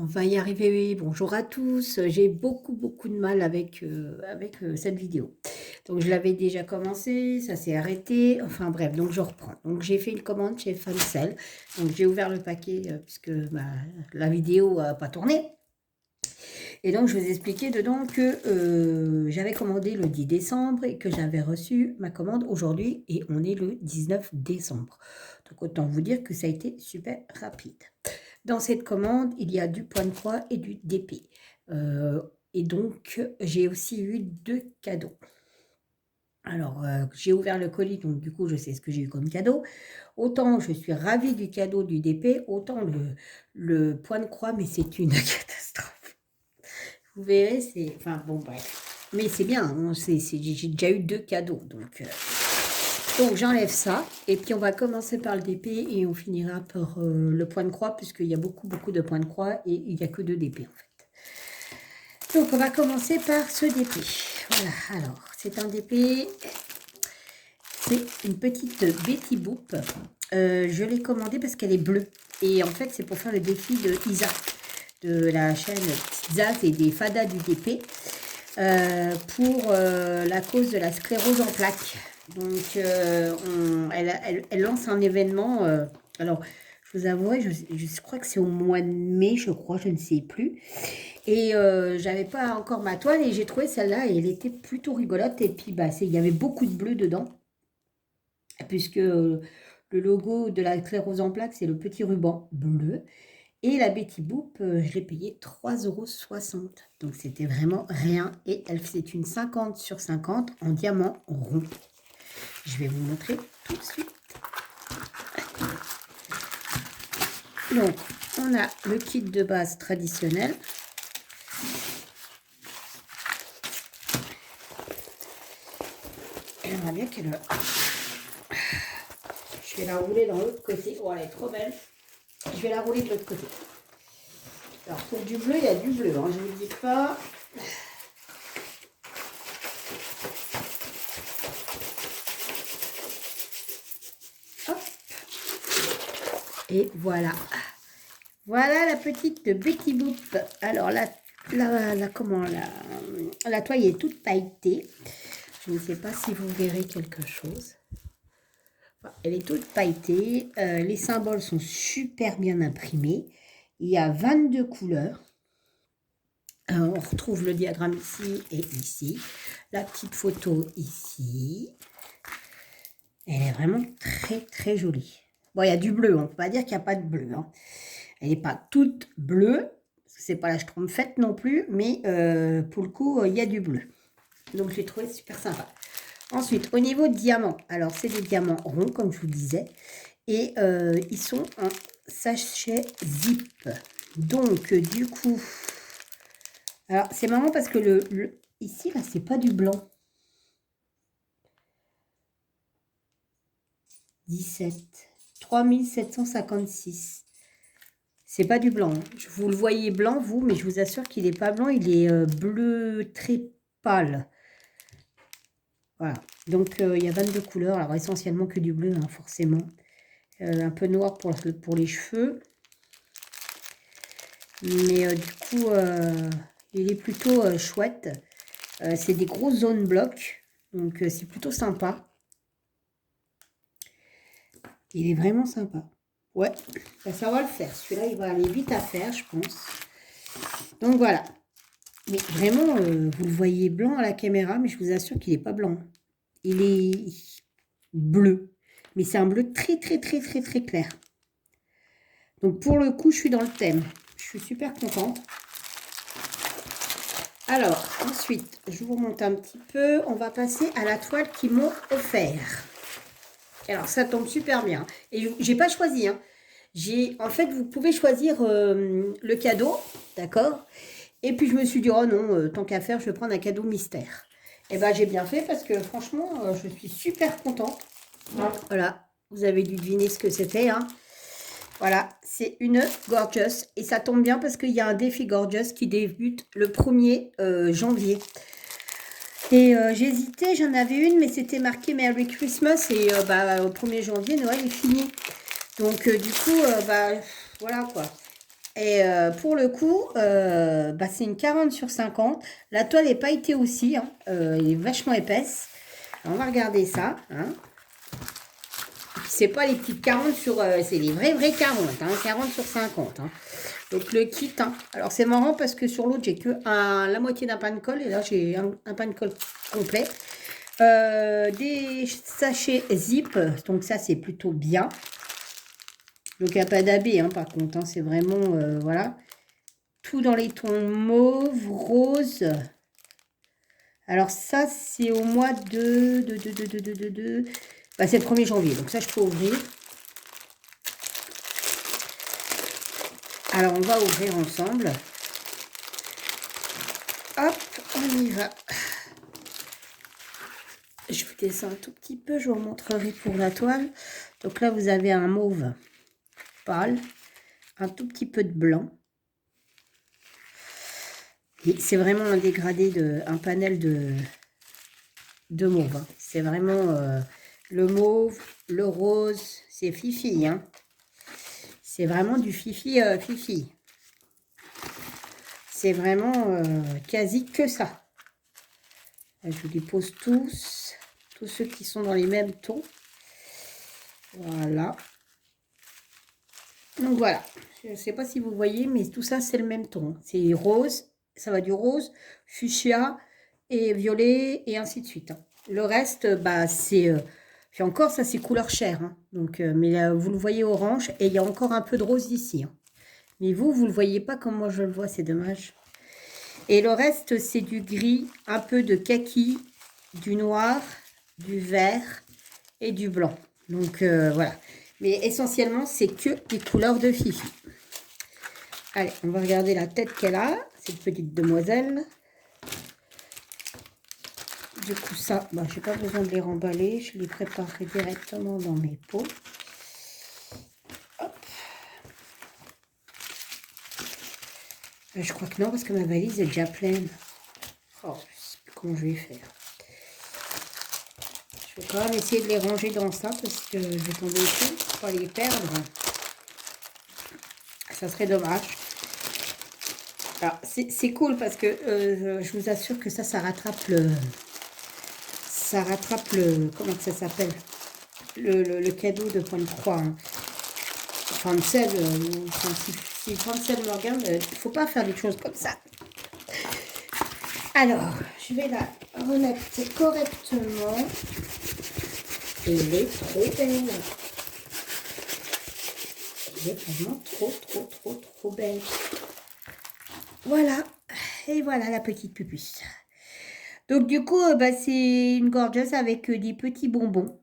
On va y arriver. Bonjour à tous. J'ai beaucoup de mal avec, cette vidéo. Donc je l'avais déjà commencé, ça s'est arrêté. Enfin bref, donc je reprends. Donc j'ai fait une commande chez Fancel. Donc j'ai ouvert le paquet puisque la vidéo n'a pas tourné. Et donc je vous expliquais dedans que j'avais commandé le 10 décembre et que j'avais reçu ma commande aujourd'hui et on est le 19 décembre. Donc autant vous dire que ça a été super rapide. Dans cette commande, il y a du point de croix et du DP. Et donc, j'ai aussi eu 2 cadeaux. Alors, j'ai ouvert le colis, donc du coup, je sais ce que j'ai eu comme cadeau. Autant je suis ravie du cadeau du DP, autant le point de croix, mais c'est une catastrophe. Vous verrez, c'est... Enfin, bon, bref. Mais c'est bien, hein, j'ai déjà eu 2 cadeaux, donc j'enlève ça, et puis on va commencer par le DP et on finira par le point de croix, puisqu'il y a beaucoup de points de croix et il n'y a que 2 DP en fait. Donc on va commencer par ce DP. Voilà, alors c'est un DP, c'est une petite Betty Boop. Je l'ai commandée parce qu'elle est bleue. Et en fait c'est pour faire le défi de Isa, de la chaîne Isa et des fadas du DP, pour la cause de la sclérose en plaques. Donc, elle lance un événement. Alors, je vous avouerai, je crois que c'est au mois de mai, je crois, je ne sais plus. Et j'avais pas encore ma toile et j'ai trouvé celle-là et elle était plutôt rigolote. Et puis, il y avait beaucoup de bleu dedans, puisque le logo de la sclérose en plaques, c'est le petit ruban bleu. Et la Betty Boop, je l'ai payée 3,60 €. Donc, c'était vraiment rien. Et c'est une 50 sur 50 en diamant rond. Je vais vous montrer tout de suite. Donc, on a le kit de base traditionnel. J'aimerais bien qu'elle... Je vais la rouler dans l'autre côté. Oh, elle est trop belle. Je vais la rouler de l'autre côté. Alors, pour du bleu, il y a du bleu, hein, je ne vous le dis pas. Hop. Et voilà. Voilà la petite Betty Boop. Alors, la toile est toute pailletée. Je ne sais pas si vous verrez quelque chose. Enfin, elle est toute pailletée. Les symboles sont super bien imprimés. Il y a 22 couleurs. On retrouve le diagramme ici et ici. La petite photo ici. Elle est vraiment très jolie. Bon, il y a du bleu. On ne peut pas dire qu'il n'y a pas de bleu. Hein. Elle n'est pas toute bleue. C'est pas la Schtroumpfette non plus. Mais pour le coup, il y a du bleu. Donc, j'ai trouvé super sympa. Ensuite, au niveau de diamants. Alors, c'est des diamants ronds, comme je vous disais. Et ils sont en sachet zip. Donc, du coup... Alors, c'est marrant parce que ici, là, c'est pas du blanc. 17. 3756. C'est pas du blanc. Vous le voyez blanc, vous, mais je vous assure qu'il n'est pas blanc. Il est bleu très pâle. Voilà. Donc, il y a 22 couleurs. Alors, essentiellement que du bleu, hein, forcément. Un peu noir pour les cheveux. Mais du coup, il est plutôt chouette. C'est des grosses zones blocs. Donc, c'est plutôt sympa. Il est vraiment sympa. Ouais, ça va le faire. Celui-là, il va aller vite à faire, je pense. Donc, voilà. Mais vraiment, vous le voyez blanc à la caméra, mais je vous assure qu'il n'est pas blanc. Il est bleu. Mais c'est un bleu très clair. Donc, pour le coup, je suis dans le thème. Je suis super contente. Alors, ensuite, je vous remonte un petit peu. On va passer à la toile qu'ils m'ont offert. Alors, ça tombe super bien. Et j'ai pas choisi. Hein. En fait, vous pouvez choisir le cadeau, d'accord? Et puis, je me suis dit, oh non, tant qu'à faire, je vais prendre un cadeau mystère. Et bien, j'ai bien fait parce que, franchement, je suis super contente. Voilà, vous avez dû deviner ce que c'était, hein. Voilà, c'est une Gorgeous. Et ça tombe bien parce qu'il y a un défi Gorgeous qui débute le 1er janvier. Et j'ai hésité, j'en avais une, mais c'était marqué Merry Christmas. Et au 1er janvier, Noël est fini. Donc, du coup, voilà quoi. Et pour le coup, bah, c'est une 40 sur 50. La toile est pailletée aussi, hein. Elle est vachement épaisse. Alors, on va regarder ça. Hein. C'est pas les petites 40 sur... c'est les vrais 40, hein, 40 sur 50. Hein. Donc le kit, hein. Alors c'est marrant parce que sur l'autre, j'ai que la moitié d'un pain de colle. Et là, j'ai un pain de colle complet. Des sachets zip. Donc ça, c'est plutôt bien. Donc il n'y a pas d'abé, hein, par contre. Hein, c'est vraiment... voilà. Tout dans les tons mauve, rose. Alors ça, c'est au mois de... Bah, c'est le 1er janvier. Donc ça, je peux ouvrir. Alors, on va ouvrir ensemble. Hop, on y va. Je vous descends un tout petit peu, je vous montrerai pour la toile. Donc là, vous avez un mauve pâle, un tout petit peu de blanc. Et c'est vraiment un dégradé, un panel de mauve. Hein. C'est vraiment le mauve, le rose, c'est fifi. Hein. C'est vraiment du fifi, fifi. C'est vraiment quasi que ça. Là, je vous les pose tous ceux qui sont dans les mêmes tons. Voilà. Donc voilà, je ne sais pas si vous voyez, mais tout ça, c'est le même ton. C'est rose, ça va du rose, fuchsia et violet et ainsi de suite. Hein. Le reste, bah, c'est... puis encore, ça, c'est couleur chair. Hein. Donc, mais vous le voyez orange et il y a encore un peu de rose ici. Hein. Mais vous ne le voyez pas comme moi je le vois, c'est dommage. Et le reste, c'est du gris, un peu de kaki, du noir, du vert et du blanc. Donc, voilà. Mais essentiellement, c'est que des couleurs de Fifi. Allez, on va regarder la tête qu'elle a, cette petite demoiselle. Du coup, ça, bah, je n'ai pas besoin de les remballer. Je les préparerai directement dans mes pots. Hop. Je crois que non, parce que ma valise est déjà pleine. Oh, je ne sais plus comment je vais faire. Je vais quand même essayer de les ranger dans ça, parce que je vais tomber dessus pour pas les perdre. Ça serait dommage. Alors, c'est cool parce que je vous assure que ça rattrape le... Ça rattrape le... Comment ça s'appelle le cadeau de point de croix. Hein. Francel, si Francel me regarde, il ne faut pas faire des choses comme ça. Alors, je vais la remettre correctement. Et elle est trop belle. Elle est vraiment trop belle. Voilà. Et voilà la petite pupusse. Donc du coup, bah, c'est une gorgeuse avec des petits bonbons.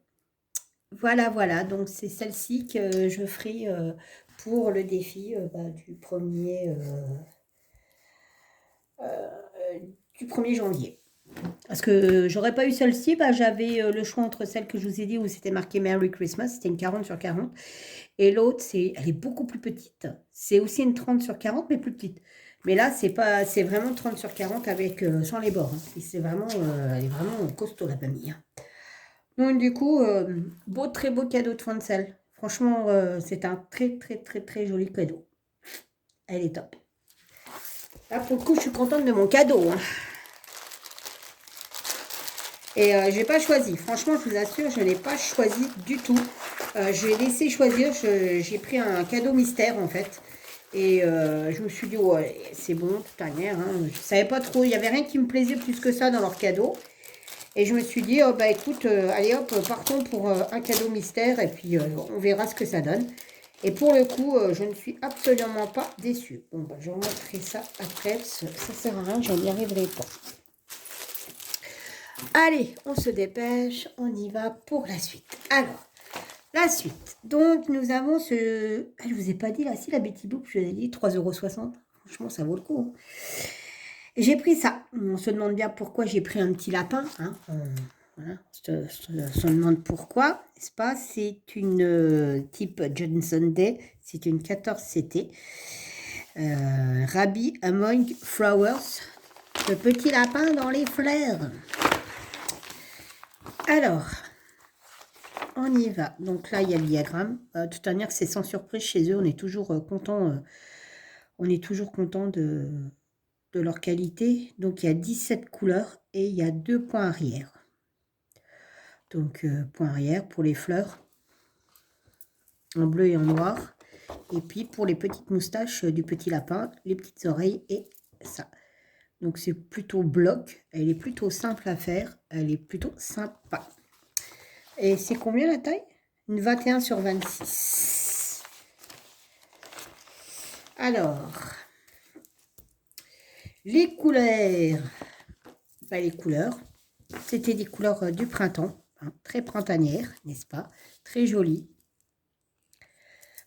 Voilà. Donc c'est celle-ci que je ferai pour le défi bah, du 1er janvier. Parce que j'aurais pas eu celle-ci, bah, j'avais le choix entre celle que je vous ai dit où c'était marqué Merry Christmas, c'était une 40 sur 40. Et l'autre, elle est beaucoup plus petite. C'est aussi une 30 sur 40, mais plus petite. Mais là, c'est vraiment 30 sur 40 avec, sans les bords. Hein. C'est vraiment, elle est vraiment costaud, la famille. Hein. Donc, du coup, très beau cadeau de fin de sel. Franchement, c'est un très joli cadeau. Elle est top. Là, pour le coup, je suis contente de mon cadeau. Hein. Et je n'ai pas choisi. Franchement, je vous assure, je n'ai pas choisi du tout. J'ai laissé choisir. J'ai pris un cadeau mystère, en fait. Et je me suis dit, ouais, c'est bon, toute manière. Hein. Je ne savais pas trop. Il n'y avait rien qui me plaisait plus que ça dans leur cadeau. Et je me suis dit, oh, bah écoute, allez hop, partons pour un cadeau mystère. Et puis, on verra ce que ça donne. Et pour le coup, je ne suis absolument pas déçue. Bon, bah, je remettrai ça après. Ça ne sert à rien, je n'y arriverai pas. Allez, on se dépêche, on y va pour la suite. Alors, la suite. Donc, nous avons ce... Je ne vous ai pas dit, là, si, la Betty Boop, je vous ai dit 3,60 €. Franchement, ça vaut le coup. Hein. J'ai pris ça. On se demande bien pourquoi j'ai pris un petit lapin. Hein. Voilà, on se demande pourquoi, n'est-ce pas? C'est une type Johnson Day. C'est une 14 CT. Rabbit Among Flowers. Le petit lapin dans les fleurs. Alors, on y va. Donc là, il y a le diagramme. De toute manière, c'est sans surprise chez eux. On est toujours content on est toujours content de leur qualité. Donc, il y a 17 couleurs et il y a 2 points arrière. Donc, point arrière pour les fleurs, en bleu et en noir. Et puis, pour les petites moustaches du petit lapin, les petites oreilles et ça. Donc, c'est plutôt bloc. Elle est plutôt simple à faire. Elle est plutôt sympa. Et c'est combien la taille? Une 21 sur 26. Alors, les couleurs. Les couleurs, c'était des couleurs du printemps. Hein, très printanières, n'est-ce pas? Très jolies.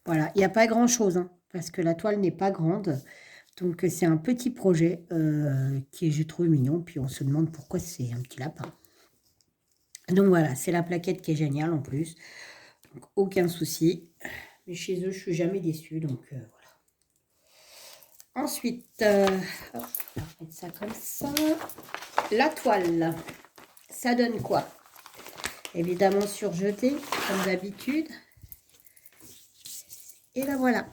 Voilà, il n'y a pas grand-chose, hein, parce que la toile n'est pas grande. Donc, c'est un petit projet qui est, je trouve, mignon. Puis, on se demande pourquoi c'est un petit lapin. Donc, voilà, c'est la plaquette qui est géniale en plus. Donc, aucun souci. Mais chez eux, je suis jamais déçue. Donc, voilà. Ensuite, hop, on va mettre ça comme ça. La toile, ça donne quoi? Évidemment surjeté, comme d'habitude. Et la voilà.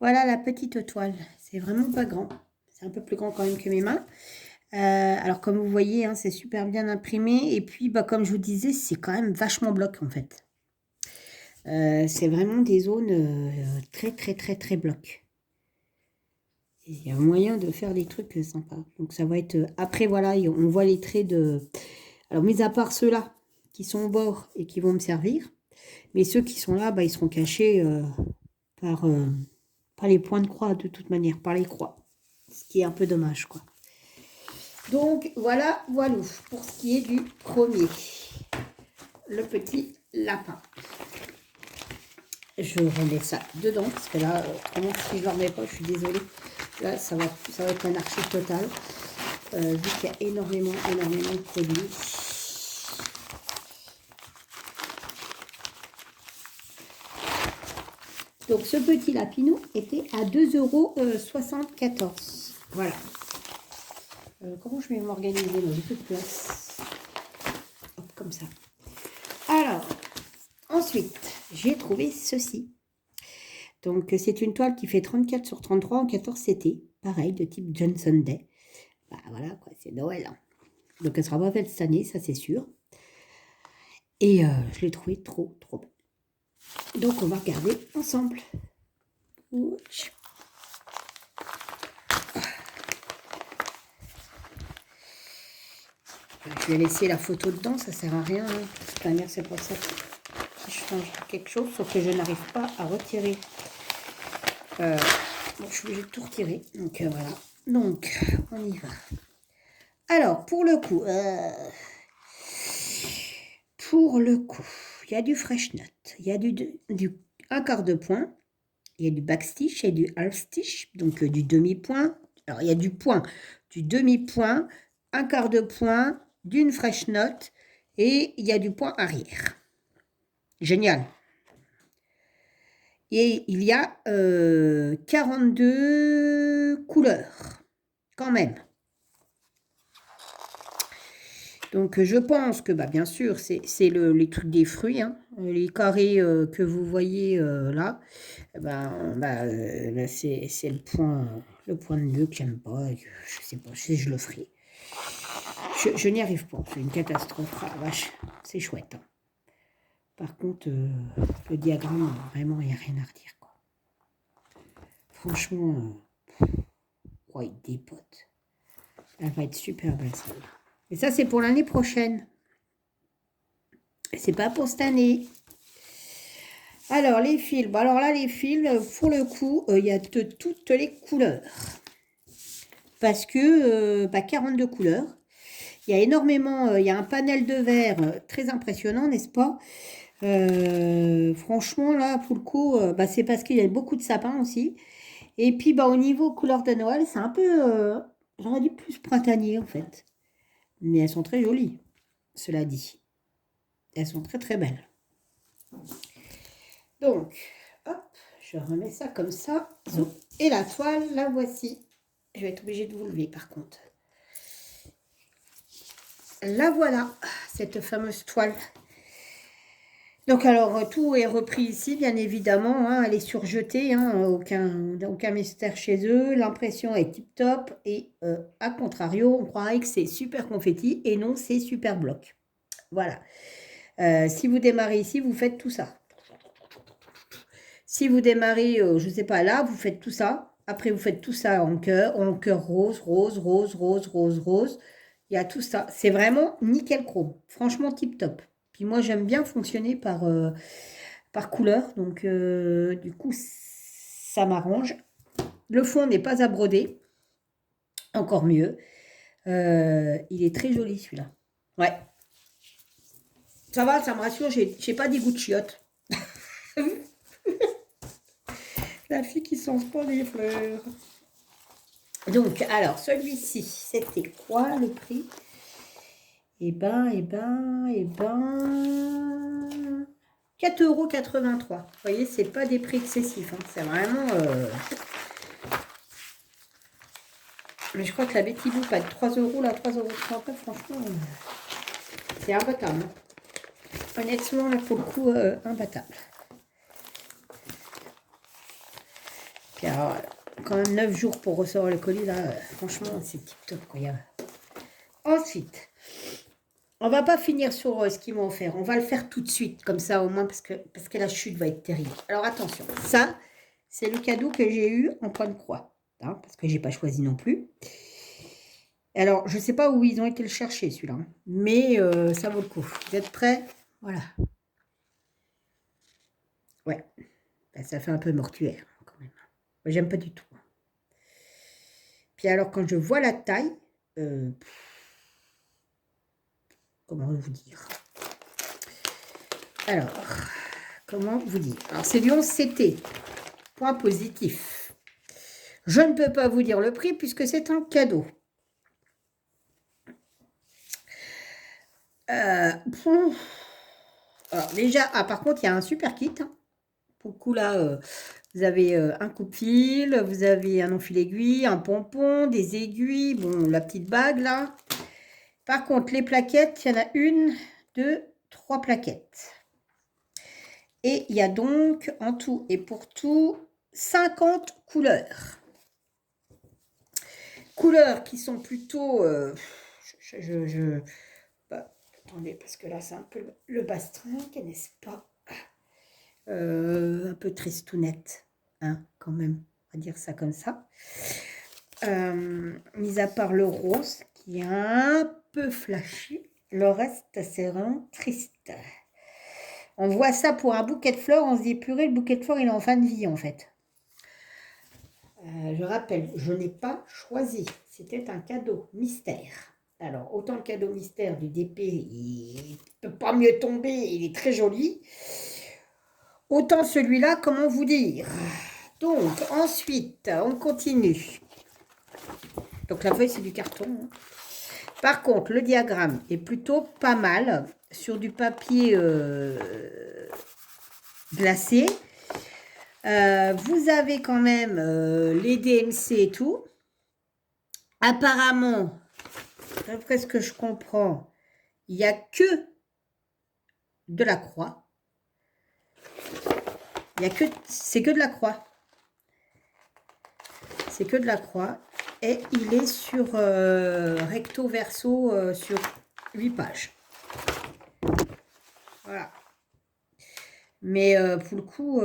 Voilà la petite toile. C'est vraiment pas grand. C'est un peu plus grand quand même que mes mains. Alors comme vous voyez, hein, c'est super bien imprimé. Et puis, comme je vous disais, c'est quand même vachement bloc en fait. C'est vraiment des zones très, très, très, très bloc. Il y a moyen de faire des trucs sympas. Donc ça va être... Après, voilà, on voit les traits de... Alors, mis à part ceux-là qui sont au bord et qui vont me servir, mais ceux qui sont là, ils seront cachés par les points de croix, de toute manière, par les croix. Ce qui est un peu dommage, quoi. Donc, voilà, pour ce qui est du premier. Le petit lapin. Je remets ça dedans, parce que là, vraiment, si je ne le remets pas, je suis désolée. Là, ça va être un archi total, vu qu'il y a énormément de produits. Donc, ce petit lapinou était à 2,74 €. Voilà. Comment je vais m'organiser là? J'ai peu de place. Hop, comme ça. Alors, ensuite, j'ai trouvé ceci. Donc, c'est une toile qui fait 34 sur 33 en 14 CT. Pareil, de type Johnson Day. Voilà, quoi, c'est Noël. Hein. Donc, elle ne sera pas faite cette année, ça c'est sûr. Et je l'ai trouvé trop, trop bon. Donc, on va regarder ensemble. Ouch. Je vais laisser la photo dedans, ça sert à rien. Hein. De toute manière, c'est pour ça que si je change quelque chose, sauf que je n'arrive pas à retirer. Bon, je suis obligée de tout retirer. Donc, voilà. Donc, on y va. Alors, pour le coup, il y a du fresh nut, il y a du un quart de point, il y a du backstitch et du half stitch, donc du demi-point. Alors, il y a du point, du demi-point, un quart de point, d'une fresh note et il y a du point arrière. Génial. Et il y a 42 couleurs, quand même. Donc, je pense que, bien sûr, c'est les trucs des fruits, hein, les carrés que vous voyez là, c'est le point de nœud que j'aime pas. Je sais pas, je le ferai. Je n'y arrive pas, c'est une catastrophe. Ah, vache, c'est chouette. Hein. Par contre, le diagramme, vraiment, il n'y a rien à redire. Quoi. Franchement, il dépote. Elle va être super belle, celle-là. Et ça, c'est pour l'année prochaine. C'est pas pour cette année. Alors, les fils. Alors là, les fils, pour le coup, il y a de toutes les couleurs. Parce que 42 couleurs. Il y a énormément, il y a un panel de verre très impressionnant, n'est-ce pas? Franchement, là, pour le coup, c'est parce qu'il y a beaucoup de sapins aussi. Et puis, au niveau couleur de Noël, c'est un peu, j'aurais dit plus printanier, en fait. Mais elles sont très jolies, cela dit. Elles sont très, très belles. Donc, hop, je remets ça comme ça. Et la toile, la voici. Je vais être obligée de vous lever, par contre. La voilà, cette fameuse toile. Donc alors, tout est repris ici, bien évidemment, hein, elle est surjetée, hein, aucun mystère chez eux, l'impression est tip-top, et à contrario, on croirait que c'est super confetti, et non, c'est super bloc. Voilà. Si vous démarrez ici, vous faites tout ça. Si vous démarrez, je ne sais pas, là, vous faites tout ça. Après, vous faites tout ça en cœur rose, rose, rose, rose, rose, rose. Il y a tout ça. C'est vraiment nickel chrome. Franchement, tip top. Puis moi, j'aime bien fonctionner par couleur. Donc, du coup, ça m'arrange. Le fond n'est pas à broder. Encore mieux. Il est très joli, celui-là. Ouais. Ça va, ça me rassure. J'ai pas des goûts de chiottes. La fille qui sent pas les fleurs. Donc, alors, celui-ci, c'était quoi le prix? Eh ben, 4,83 €. Vous voyez, c'est pas des prix excessifs. Hein. C'est vraiment... Mais je crois que la Betty Boop à 3 €, là, 3,39 €, franchement, c'est imbattable. Honnêtement, là, pour le coup, imbattable. Puis alors, quand même 9 jours pour recevoir le colis, là, franchement, c'est tip top, quoi. Ensuite, on va pas finir sur ce qu'ils m'ont offert. On va le faire tout de suite, comme ça, au moins, parce que la chute va être terrible. Alors, attention, ça, c'est le cadeau que j'ai eu en point de croix, hein, parce que j'ai pas choisi non plus. Alors, je sais pas où ils ont été le chercher, celui-là, hein, mais ça vaut le coup. Vous êtes prêts? Voilà. Ouais, ben, ça fait un peu mortuaire, quand même. Moi, j'aime pas du tout. Puis alors, quand je vois la taille, comment vous dire? Alors, comment vous dire? Alors, c'est du 11CT. Point positif. Je ne peux pas vous dire le prix puisque c'est un cadeau. Alors, déjà, par contre, il y a un super kit. Hein. Pour le coup, là, vous avez un coupe-fil, vous avez un enfil aiguille, un pompon, des aiguilles, bon, la petite bague, là. Par contre, les plaquettes, il y en a 1, 2, 3 plaquettes. Et il y a donc, en tout et pour tout, 50 couleurs. Couleurs qui sont plutôt... attendez, parce que là, c'est un peu le bastringue, n'est-ce pas? Un peu tristounette, hein, quand même, on va dire ça comme ça. Mis à part le rose, qui est un peu flashy, le reste, c'est vraiment triste. On voit ça pour un bouquet de fleurs, on se dit, purée, le bouquet de fleurs, il est en fin de vie, en fait. Je rappelle, je n'ai pas choisi. C'était un cadeau mystère. Alors, autant le cadeau mystère du DP, il ne peut pas mieux tomber, il est très joli. Autant celui-là, comment vous dire? Donc, ensuite, on continue. Donc, la feuille, c'est du carton. Hein. Par contre, le diagramme est plutôt pas mal sur du papier glacé. Vous avez quand même les DMC et tout. Apparemment, d'après ce que je comprends, il n'y a que de la croix. C'est que de la croix. C'est que de la croix. Et il est sur recto verso sur 8 pages. Voilà. Mais pour le coup,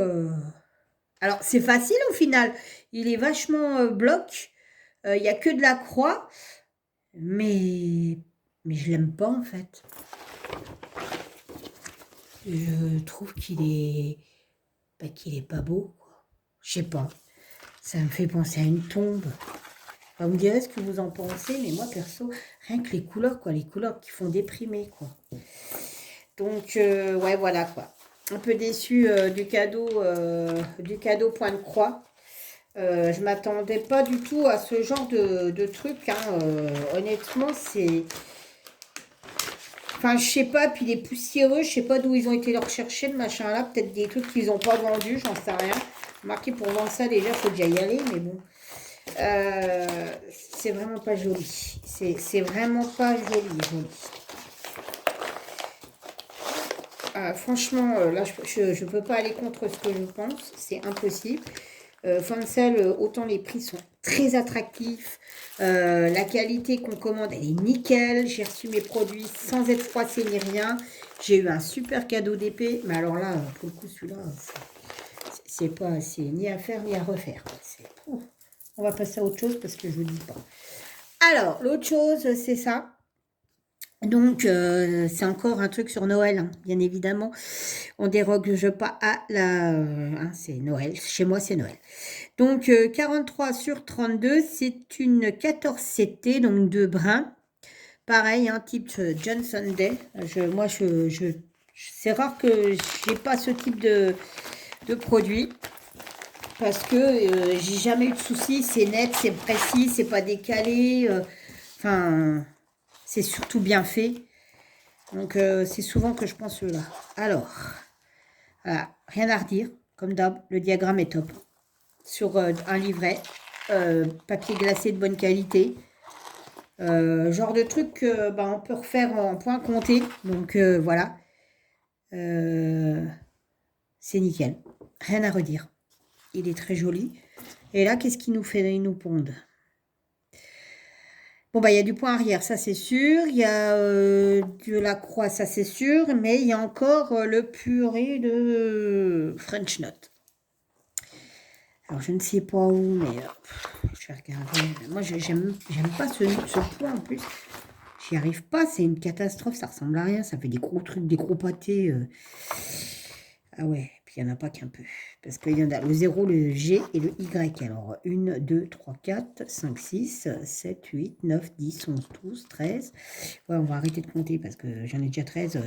alors c'est facile au final. Il est vachement bloc. Il n'y a que de la croix. Mais je l'aime pas en fait. Je trouve qu'il est pas beau. Je sais pas. Ça me fait penser à une tombe. Enfin, vous me direz ce que vous en pensez, mais moi perso, rien que les couleurs, quoi, les couleurs qui font déprimer, quoi. Donc ouais, voilà quoi. Un peu déçu du cadeau point de croix. Je m'attendais pas du tout à ce genre de truc. Hein. Honnêtement, c'est... Enfin, je sais pas, puis les poussiéreux, je sais pas d'où ils ont été le rechercher, le machin là. Peut-être des trucs qu'ils n'ont pas vendus, j'en sais rien. Marqué pour vendre ça, déjà, il faut déjà y aller, mais bon. C'est vraiment pas joli. C'est vraiment pas joli. franchement, là, je ne peux pas aller contre ce que je pense. C'est impossible. Fancel, autant les prix sont très attractifs. La qualité qu'on commande, elle est nickel. J'ai reçu mes produits sans être froissé ni rien. J'ai eu un super cadeau d'épée. Mais alors là, pour le coup, celui-là, c'est ni à faire ni à refaire. On va passer à autre chose parce que je ne vous dis pas. Alors, l'autre chose, c'est ça. Donc, c'est encore un truc sur Noël, hein, bien évidemment. On déroge pas à la... c'est Noël. Chez moi, c'est Noël. Donc, 43 sur 32, c'est une 14 CT, donc de brun. Pareil, hein, type Johnson Day. C'est rare que j'ai pas ce type de produit. Parce que j'ai jamais eu de soucis. C'est net, c'est précis, c'est pas décalé. Enfin... C'est surtout bien fait. Donc, c'est souvent que je pense là. Alors, voilà, rien à redire. Comme d'hab, le diagramme est top. Sur un livret, papier glacé de bonne qualité. Genre de truc que on peut refaire en point compté. Donc, voilà. C'est nickel. Rien à redire. Il est très joli. Et là, qu'est-ce qu'il nous fait? Il nous pondent. Bon, il y a du point arrière, ça c'est sûr. Il y a de la croix, ça c'est sûr. Mais il y a encore le purée de French Knot. Alors, je ne sais pas où, mais je vais regarder. Moi, j'aime pas ce point en plus. J'y arrive pas, c'est une catastrophe. Ça ressemble à rien. Ça fait des gros trucs, des gros pâtés. Ah ouais, puis il n'y en a pas qu'un peu. Parce qu'il y en a le 0, le G et le Y. Alors, 1, 2, 3, 4, 5, 6, 7, 8, 9, 10, 11, 12, 13. Ouais, on va arrêter de compter parce que j'en ai déjà 13.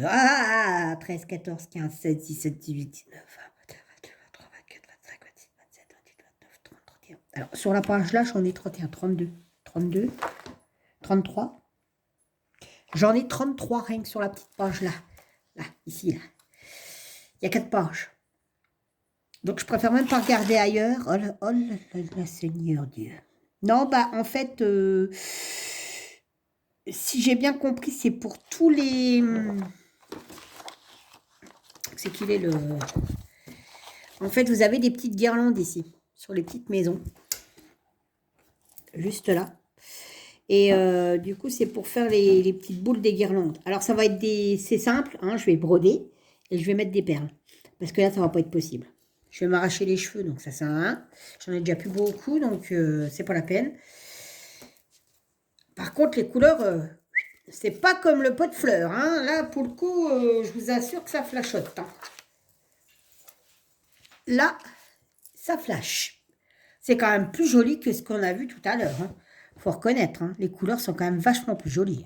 13, 14, 15, 16, 17, 18, 19, 20, 21, 22, 23, 24, 25, 26, 27, 28, 29, 30, 31. Alors, sur la page là, j'en ai 31, 32, 32, 33. J'en ai 33 rien que sur la petite page là. Là, ici, là. Il y a 4 pages. Donc, je préfère même pas regarder ailleurs. Oh là, Seigneur Dieu. Non, en fait, si j'ai bien compris, c'est pour tous les... C'est qu'il est le... En fait, vous avez des petites guirlandes ici, sur les petites maisons. Juste là. Et du coup, c'est pour faire les petites boules des guirlandes. Alors, ça va être des... C'est simple, hein, je vais broder et je vais mettre des perles. Parce que là, ça va pas être possible. Je vais m'arracher les cheveux, donc ça sert à rien. J'en ai déjà plus beaucoup, donc c'est pas la peine. Par contre, les couleurs, c'est pas comme le pot de fleurs. Hein. Là, pour le coup, je vous assure que ça flashote. Hein. Là, ça flash. C'est quand même plus joli que ce qu'on a vu tout à l'heure. Hein. Faut reconnaître, hein. Les couleurs sont quand même vachement plus jolies.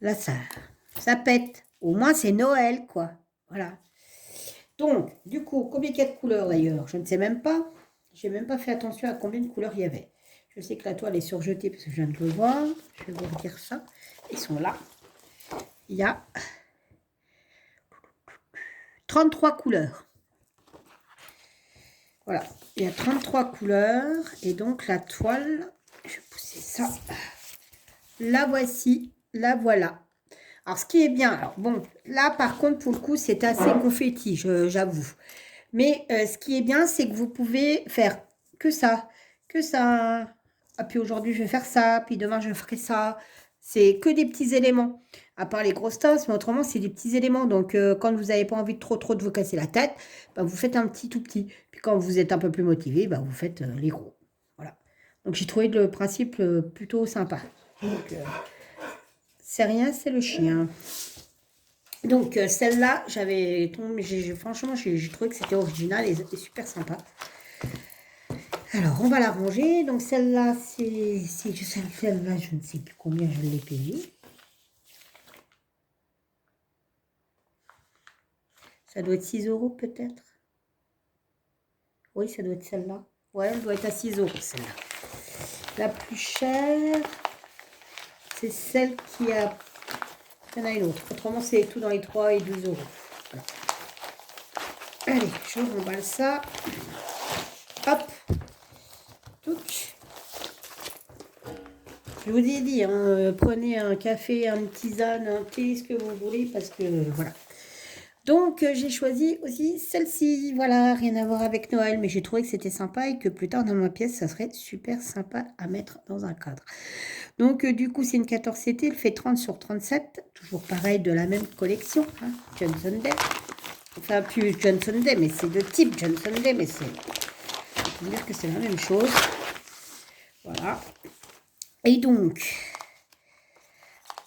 Là, ça pète. Au moins, c'est Noël, quoi. Voilà. Donc, du coup, combien il y a de couleurs d'ailleurs? Je ne sais même pas. J'ai même pas fait attention à combien de couleurs il y avait. Je sais que la toile est surjetée parce que je viens de le voir. Je vais vous redire ça. Ils sont là. Il y a 33 couleurs. Voilà. Il y a 33 couleurs. Et donc, la toile, je vais pousser ça. La voici. La voilà. Alors, ce qui est bien, alors bon, là, par contre, pour le coup, c'est assez confetti, j'avoue. Mais ce qui est bien, c'est que vous pouvez faire que ça. Ah, puis aujourd'hui, je vais faire ça, puis demain, je ferai ça. C'est que des petits éléments. À part les grosses tasses, mais autrement, c'est des petits éléments. Donc, quand vous n'avez pas envie de trop de vous casser la tête, vous faites un petit tout petit. Puis quand vous êtes un peu plus motivé, vous faites les gros. Voilà. Donc, j'ai trouvé le principe plutôt sympa. Donc, c'est rien, c'est le chien. Donc, celle-là, franchement, j'ai trouvé que c'était original et super sympa. Alors, on va la ranger. Donc, celle-là, celle-là, je ne sais plus combien je l'ai payée. Ça doit être 6 € peut-être. Oui, ça doit être celle-là. Ouais, elle doit être à 6 € celle-là. La plus chère, c'est celle qui a... Il y en a une autre. Autrement, c'est tout dans les 3 et 12 €. Voilà. Allez, je remballe ça. Hop. Touc. Je vous ai dit, hein, prenez un café, une tisane, un thé, ce que vous voulez, parce que voilà. Donc, j'ai choisi aussi celle-ci. Voilà, rien à voir avec Noël, mais j'ai trouvé que c'était sympa et que plus tard dans ma pièce, ça serait super sympa à mettre dans un cadre. Donc, du coup, c'est une 14CT, elle fait 30 sur 37. Toujours pareil, de la même collection, hein, Johnson Day. Enfin, plus Johnson Day, mais c'est de type Johnson Day, mais c'est... On peut dire que c'est la même chose. Voilà. Et donc,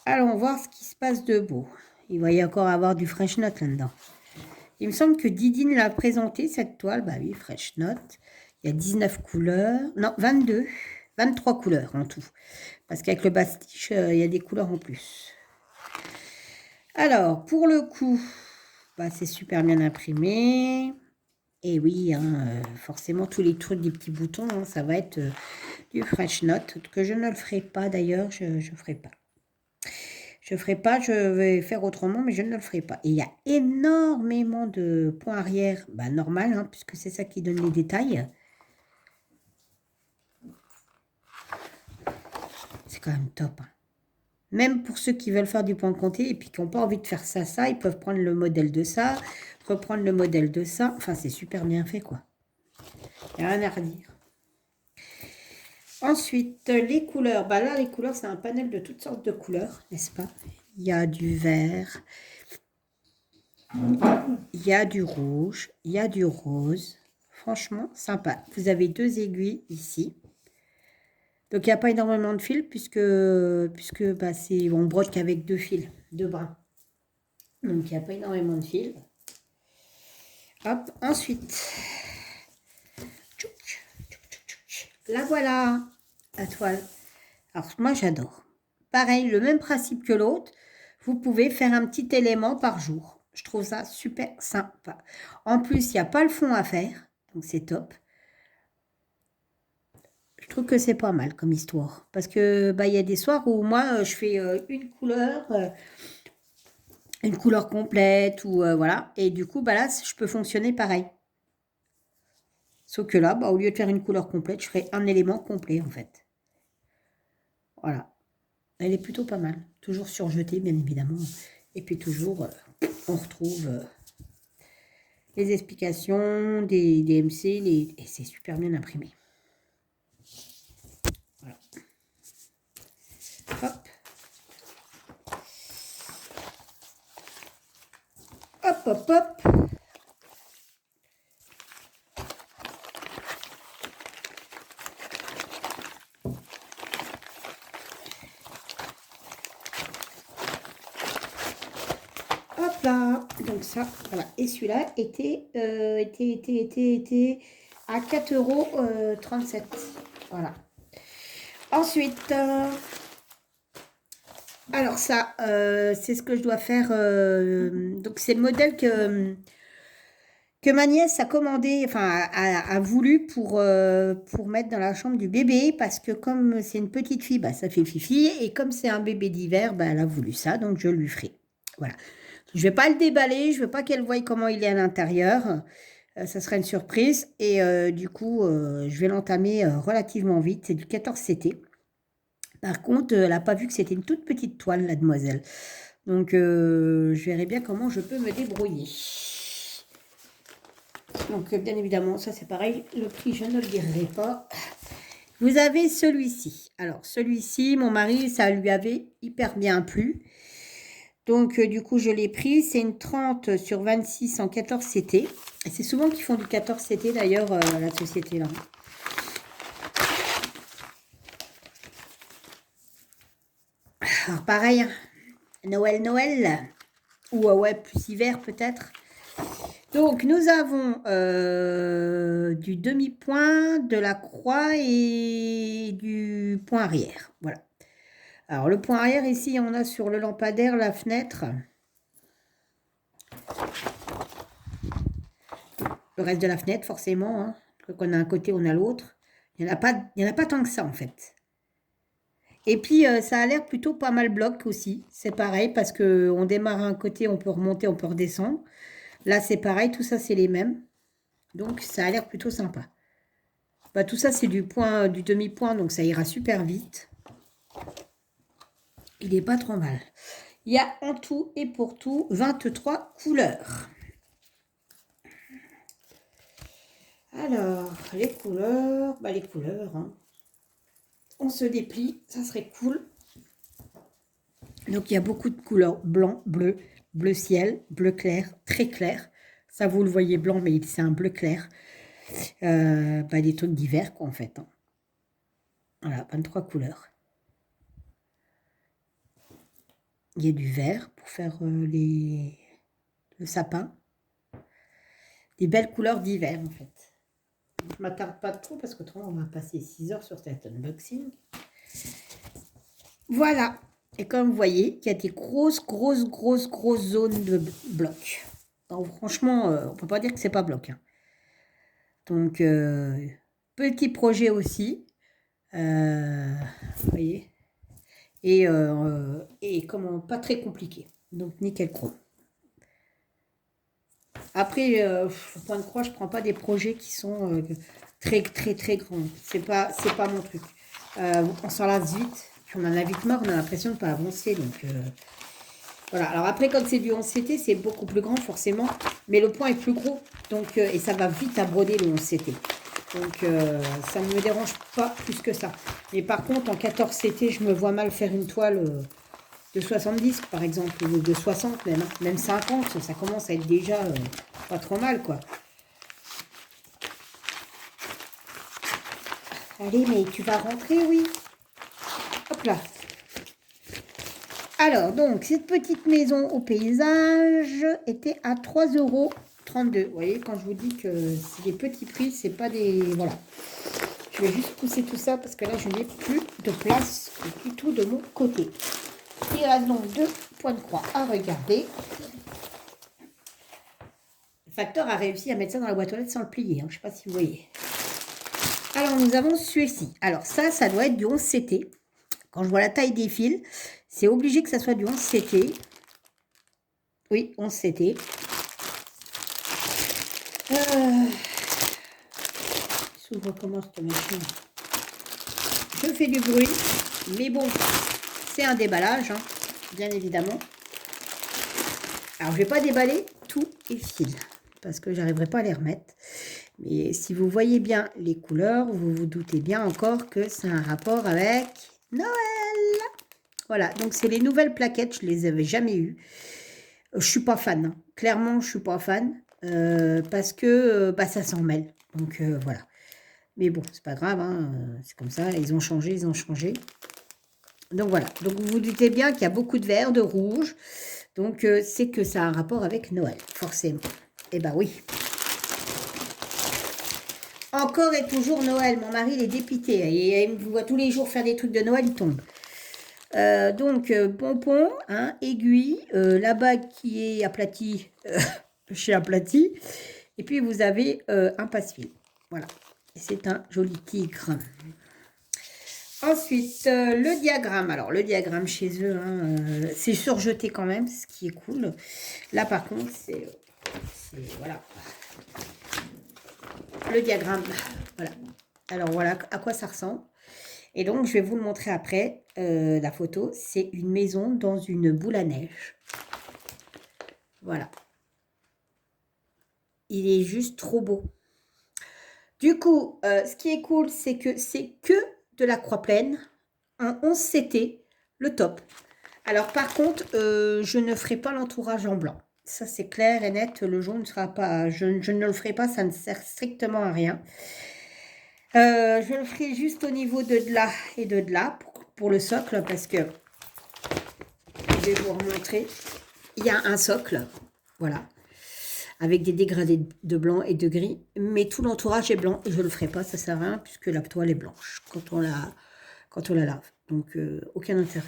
allons voir ce qui se passe de beau. Il va y encore avoir du Fresh Note là-dedans. Il me semble que Didine l'a présenté, cette toile. Bah oui, Fresh Note. Il y a 19 couleurs. Non, 22. 23 couleurs en tout. Parce qu'avec le bastiche, il y a des couleurs en plus. Alors, pour le coup, bah, c'est super bien imprimé. Et oui, hein, forcément, tous les trucs des petits boutons, hein, ça va être du Fresh Note. Que je ne le ferai pas d'ailleurs, je ne ferai pas. Je ne ferai pas, je vais faire autrement, mais je ne le ferai pas. Et il y a énormément de points arrière, bah, normal, hein, puisque c'est ça qui donne les détails. C'est quand même top. Hein. Même pour ceux qui veulent faire du point compté et puis qui n'ont pas envie de faire ça, ils peuvent prendre le modèle de ça, reprendre le modèle de ça. Enfin, c'est super bien fait, quoi. Il n'y a rien à redire. Ensuite, les couleurs. Bah là, les couleurs, c'est un panel de toutes sortes de couleurs, n'est-ce pas? Il y a du vert, il y a du rouge, il y a du rose. Franchement, sympa. Vous avez 2 aiguilles ici. Donc, il n'y a pas énormément de fils puisque bah, on broche qu'avec 2 fils, 2 brins. Donc, il n'y a pas énormément de fils. Hop, ensuite. La voilà, la toile. Alors, moi, j'adore. Pareil, le même principe que l'autre. Vous pouvez faire un petit élément par jour. Je trouve ça super sympa. En plus, il n'y a pas le fond à faire. Donc, c'est top. Je trouve que c'est pas mal comme histoire. Parce que bah, y a des soirs où moi, je fais une couleur complète. Ou voilà. Et du coup, bah, là, je peux fonctionner pareil. Sauf que là, bah, au lieu de faire une couleur complète, je ferai un élément complet en fait. Voilà. Elle est plutôt pas mal. Toujours surjetée, bien évidemment. Et puis toujours, on retrouve les explications des MC. Et c'est super bien imprimé. Voilà. Hop. Hop, hop, hop. Hop là. Donc ça, voilà. Et celui-là était à 4,37 €. Voilà. Ensuite, alors ça, c'est ce que je dois faire. Donc c'est le modèle que ma nièce a commandé, enfin a voulu pour mettre dans la chambre du bébé, parce que comme c'est une petite fille, bah, ça fait fifi, et comme c'est un bébé d'hiver, bah, elle a voulu ça, donc je lui ferai. Voilà. Je ne vais pas le déballer, je ne veux pas qu'elle voie comment il est à l'intérieur. Ça sera une surprise, et du coup, je vais l'entamer relativement vite. C'est du 14CT. Par contre, elle n'a pas vu que c'était une toute petite toile, la demoiselle. Donc, je verrai bien comment je peux me débrouiller. Donc, bien évidemment, ça c'est pareil. Le prix, je ne le dirai pas. Vous avez celui-ci. Alors, celui-ci, mon mari, ça lui avait hyper bien plu. Donc, du coup, je l'ai pris. C'est une 30 sur 26 en 14CT. Et c'est souvent qu'ils font du 14CT, d'ailleurs, la société là. Alors, pareil, hein. Noël. Ou ouais, plus hiver peut-être. Donc, nous avons du demi-point, de la croix et du point arrière. Voilà. Alors, le point arrière, ici, on a sur le lampadaire, la fenêtre. Le reste de la fenêtre, forcément. Hein. Qu'on a un côté, on a l'autre. Il n'y en a pas tant que ça, en fait. Et puis, ça a l'air plutôt pas mal bloc aussi. C'est pareil, parce qu'on démarre à un côté, on peut remonter, on peut redescendre. Là, c'est pareil, tout ça, c'est les mêmes. Donc, ça a l'air plutôt sympa. Bah, tout ça, c'est du demi-point, donc ça ira super vite. il n'est pas trop mal. Il y a en tout et pour tout 23 couleurs. Alors, les couleurs, hein. On se déplie, ça serait cool. Donc, il y a beaucoup de couleurs, blanc, bleu, bleu ciel, bleu clair, très clair. Ça, vous le voyez blanc, mais c'est un bleu clair. Des trucs d'hiver, quoi, en fait. Hein. Voilà, 23 couleurs. Il y a du vert pour faire le sapin. Des belles couleurs d'hiver, en fait. Je ne m'attarde pas trop parce qu'autrement, on va passer 6 heures sur cet unboxing. Voilà. Et comme vous voyez, il y a des grosses zones de blocs. Donc, franchement, on ne peut pas dire que c'est pas bloc. Hein. Donc, petit projet aussi. Vous voyez. Et comment, pas très compliqué. Donc, nickel chrome. Après, le point de croix, je ne prends pas des projets qui sont très grands. C'est pas mon truc. On s'en lasse vite. Puis on en a vite marre, on a l'impression de ne pas avancer. Donc, voilà. Alors après, quand c'est du 11CT, c'est beaucoup plus grand, forcément. Mais le point est plus gros. Donc, et ça va vite à broder, le 11CT. Donc, ça ne me dérange pas plus que ça. Mais par contre, en 14CT, je me vois mal faire une toile de 70, par exemple, ou de 60 même. Même 50, ça commence à être déjà pas trop mal, quoi. Allez, mais tu vas rentrer, oui. Hop là. Alors, donc, cette petite maison au paysage était à 3,32 €. Vous voyez, quand je vous dis que c'est des petits prix, c'est pas des... Voilà. Je vais juste pousser tout ça parce que là, je n'ai plus de place du tout de mon côté. Il reste donc 2 points de croix à regarder. Le facteur a réussi à mettre ça dans la boîte aux lettres sans le plier. Hein. Je ne sais pas si vous voyez. Alors, nous avons celui-ci. Alors, ça doit être du 11CT. Quand je vois la taille des fils, c'est obligé que ça soit du 11CT. Oui, 11CT. S'ouvre comment cette machine? Je fais du bruit, mais bon, c'est un déballage, hein, bien évidemment. Alors, je ne vais pas déballer tous les fils, parce que j'arriverai pas à les remettre. Mais si vous voyez bien les couleurs, vous vous doutez bien encore que c'est un rapport avec Noël. Voilà, donc c'est les nouvelles plaquettes, je les avais jamais eues. Je suis pas fan, hein. Clairement, je suis pas fan, parce que ça s'en mêle. Donc, voilà. Mais bon, c'est pas grave, hein, c'est comme ça, ils ont changé. Donc voilà, donc vous vous doutez bien qu'il y a beaucoup de vert, de rouge. Donc, c'est que ça a un rapport avec Noël, forcément. Eh ben oui. Encore et toujours Noël. Mon mari, il est dépité. Et il me voit tous les jours faire des trucs de Noël, il tombe. Donc, pompon, hein, aiguille, la bague qui est aplatie, chez aplati. Et puis, vous avez un passe-fil. Voilà. C'est un joli tigre. Ensuite, le diagramme. Alors, le diagramme chez eux, hein, c'est surjeté quand même, ce qui est cool. Là, par contre, c'est voilà. Le diagramme, voilà. Alors, voilà à quoi ça ressemble. Et donc, je vais vous le montrer après. La photo, c'est une maison dans une boule à neige. Voilà. Il est juste trop beau. Du coup, ce qui est cool, c'est que de la croix pleine. En 11CT, le top. Alors, par contre, je ne ferai pas l'entourage en blanc. Ça, c'est clair et net. Le jaune ne sera pas... Je ne le ferai pas, ça ne sert strictement à rien. Je le ferai juste au niveau de là et de là pour le socle parce que je vais vous remontrer. Il y a un socle, voilà, avec des dégradés de blanc et de gris, mais tout l'entourage est blanc et je ne le ferai pas, ça sert à rien puisque la toile est blanche quand on la lave. Donc, aucun intérêt.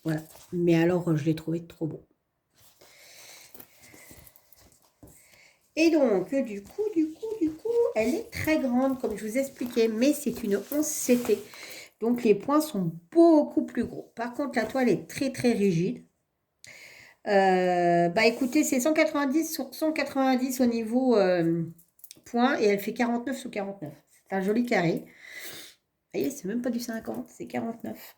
Voilà. Mais alors, je l'ai trouvé trop beau. Et donc, du coup, elle est très grande, comme je vous expliquais, mais c'est une 11CT. Donc, les points sont beaucoup plus gros. Par contre, la toile est très rigide. Écoutez, c'est 190 sur 190 au niveau point et elle fait 49 sur 49. C'est un joli carré. Vous voyez, c'est même pas du 50, c'est 49.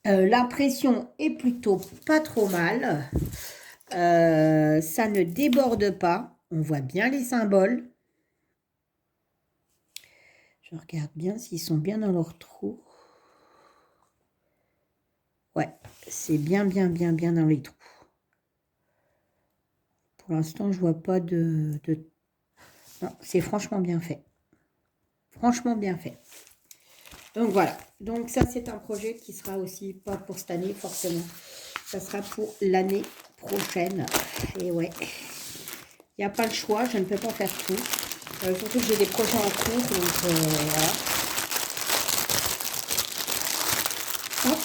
L'impression est plutôt pas trop mal. Ça ne déborde pas. On voit bien les symboles. Je regarde bien s'ils sont bien dans leur trou. Ouais, c'est bien dans les trous. Pour l'instant, je vois pas de... Non, c'est franchement bien fait. Franchement bien fait. Donc voilà. Donc ça, c'est un projet qui sera aussi pas pour cette année, forcément. Ça sera pour l'année prochaine. Et ouais, il n'y a pas le choix. Je ne peux pas faire tout. Surtout que j'ai des projets en cours. Donc voilà. Hop.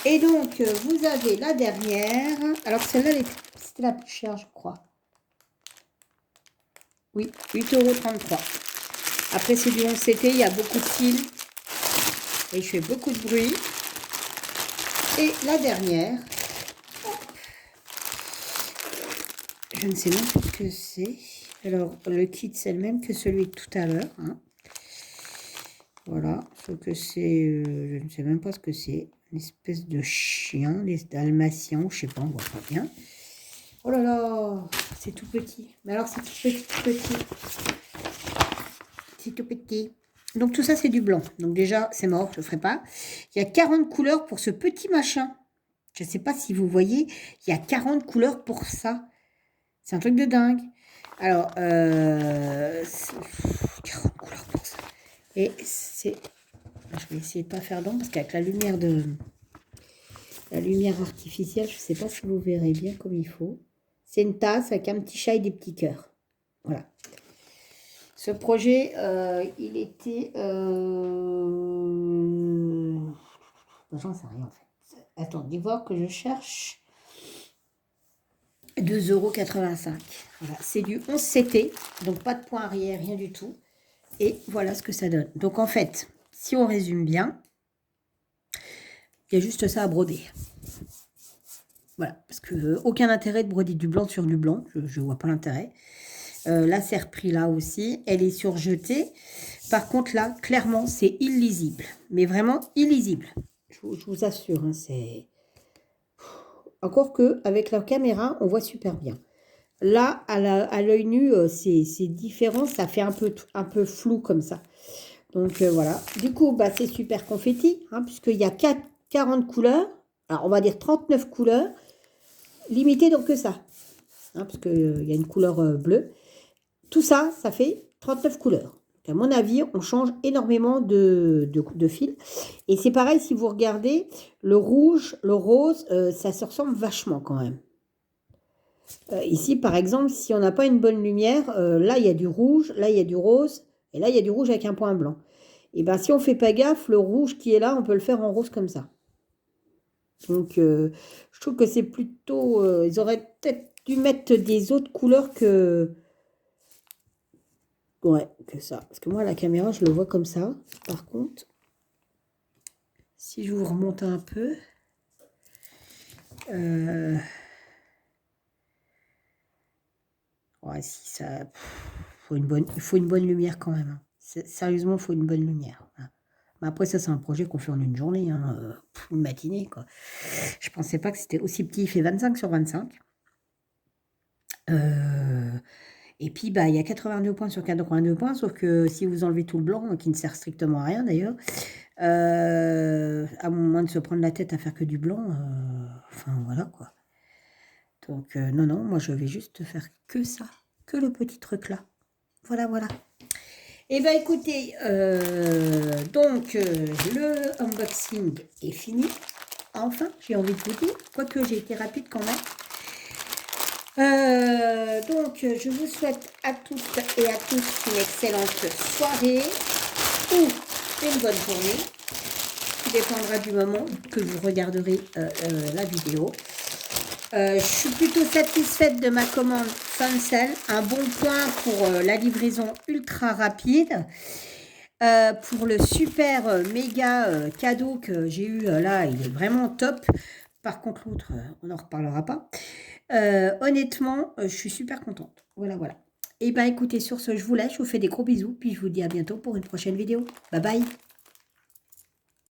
Et donc, vous avez la dernière. Alors celle-là, c'était la plus chère, je crois. Oui, 8,33 €. Après, c'est du 11CT, il y a beaucoup de fils. Et je fais beaucoup de bruit. Et la dernière, je ne sais même pas ce que c'est. Alors, le kit, c'est le même que celui de tout à l'heure. Hein. Voilà, sauf que c'est... je ne sais même pas ce que c'est. Une espèce de chien, les dalmatiens, je ne sais pas, on voit pas bien. Oh là là, c'est tout petit. Mais alors, c'est tout petit. C'est tout petit. Donc, tout ça, c'est du blanc. Donc, déjà, c'est mort, je ne le ferai pas. Il y a 40 couleurs pour ce petit machin. Je ne sais pas si vous voyez, il y a 40 couleurs pour ça. C'est un truc de dingue. Alors, 40 couleurs pour ça. Et c'est... Je vais essayer de ne pas faire d'ombre parce qu'avec la lumière artificielle, je ne sais pas si vous verrez bien comme il faut. C'est une tasse avec un petit chat et des petits cœurs. Voilà. Ce projet, il était... J'en sais rien en fait. Attendez voir que je cherche. 2,85 €. Voilà, c'est du 11CT, donc pas de point arrière, rien du tout. Et voilà ce que ça donne. Donc en fait, si on résume bien, il y a juste ça à broder. Voilà, parce que aucun intérêt de broder du blanc sur du blanc, je ne vois pas l'intérêt. Là, c'est repris là aussi, elle est surjetée. Par contre, là, clairement, c'est illisible, mais vraiment illisible. Je vous assure, hein, c'est... Encore que avec la caméra, on voit super bien. Là, à l'œil nu, c'est différent, ça fait un peu flou comme ça. Donc voilà. Du coup, bah, c'est super confetti, hein, puisqu'il y a 40 couleurs. Alors, on va dire 39 couleurs. Limité donc que ça. Hein, parce qu'il y a une couleur bleue. Tout ça, ça fait 39 couleurs. Donc, à mon avis, on change énormément de fils. Et c'est pareil, si vous regardez, le rouge, le rose, ça se ressemble vachement quand même. Ici, par exemple, si on n'a pas une bonne lumière, là, il y a du rouge, là, il y a du rose, et là, il y a du rouge avec un point blanc. Et bien, si on ne fait pas gaffe, le rouge qui est là, on peut le faire en rose comme ça. Donc, je trouve que c'est plutôt... ils auraient peut-être dû mettre des autres couleurs que... Ouais, que ça. Parce que moi, à la caméra, je le vois comme ça. Par contre, si je vous remonte un peu... Ouais, si ça... il faut une bonne lumière quand même. Hein. Sérieusement, il faut une bonne lumière. Hein. Mais après, ça, c'est un projet qu'on fait en une journée. Hein, une matinée, quoi. Je pensais pas que c'était aussi petit. Il fait 25 sur 25. Et puis, bah, il y a 82 points sur 82 points. Sauf que si vous enlevez tout le blanc, qui ne sert strictement à rien d'ailleurs, à moins de se prendre la tête à faire que du blanc, enfin, voilà, quoi. Donc, non, moi, je vais juste faire que ça. Que le petit truc là. Voilà. Et bien, écoutez, le unboxing est fini. Enfin, j'ai envie de vous dire, quoique j'ai été rapide quand même. Je vous souhaite à toutes et à tous une excellente soirée ou une bonne journée. Tout dépendra du moment que vous regarderez la vidéo. Je suis plutôt satisfaite de ma commande Fancel. Un bon point pour la livraison ultra rapide. Pour le super méga cadeau que j'ai eu là, il est vraiment top. Par contre, l'autre, on n'en reparlera pas. Honnêtement, je suis super contente. Voilà. Et bien, écoutez, sur ce, je vous laisse. Je vous fais des gros bisous. Puis je vous dis à bientôt pour une prochaine vidéo. Bye bye.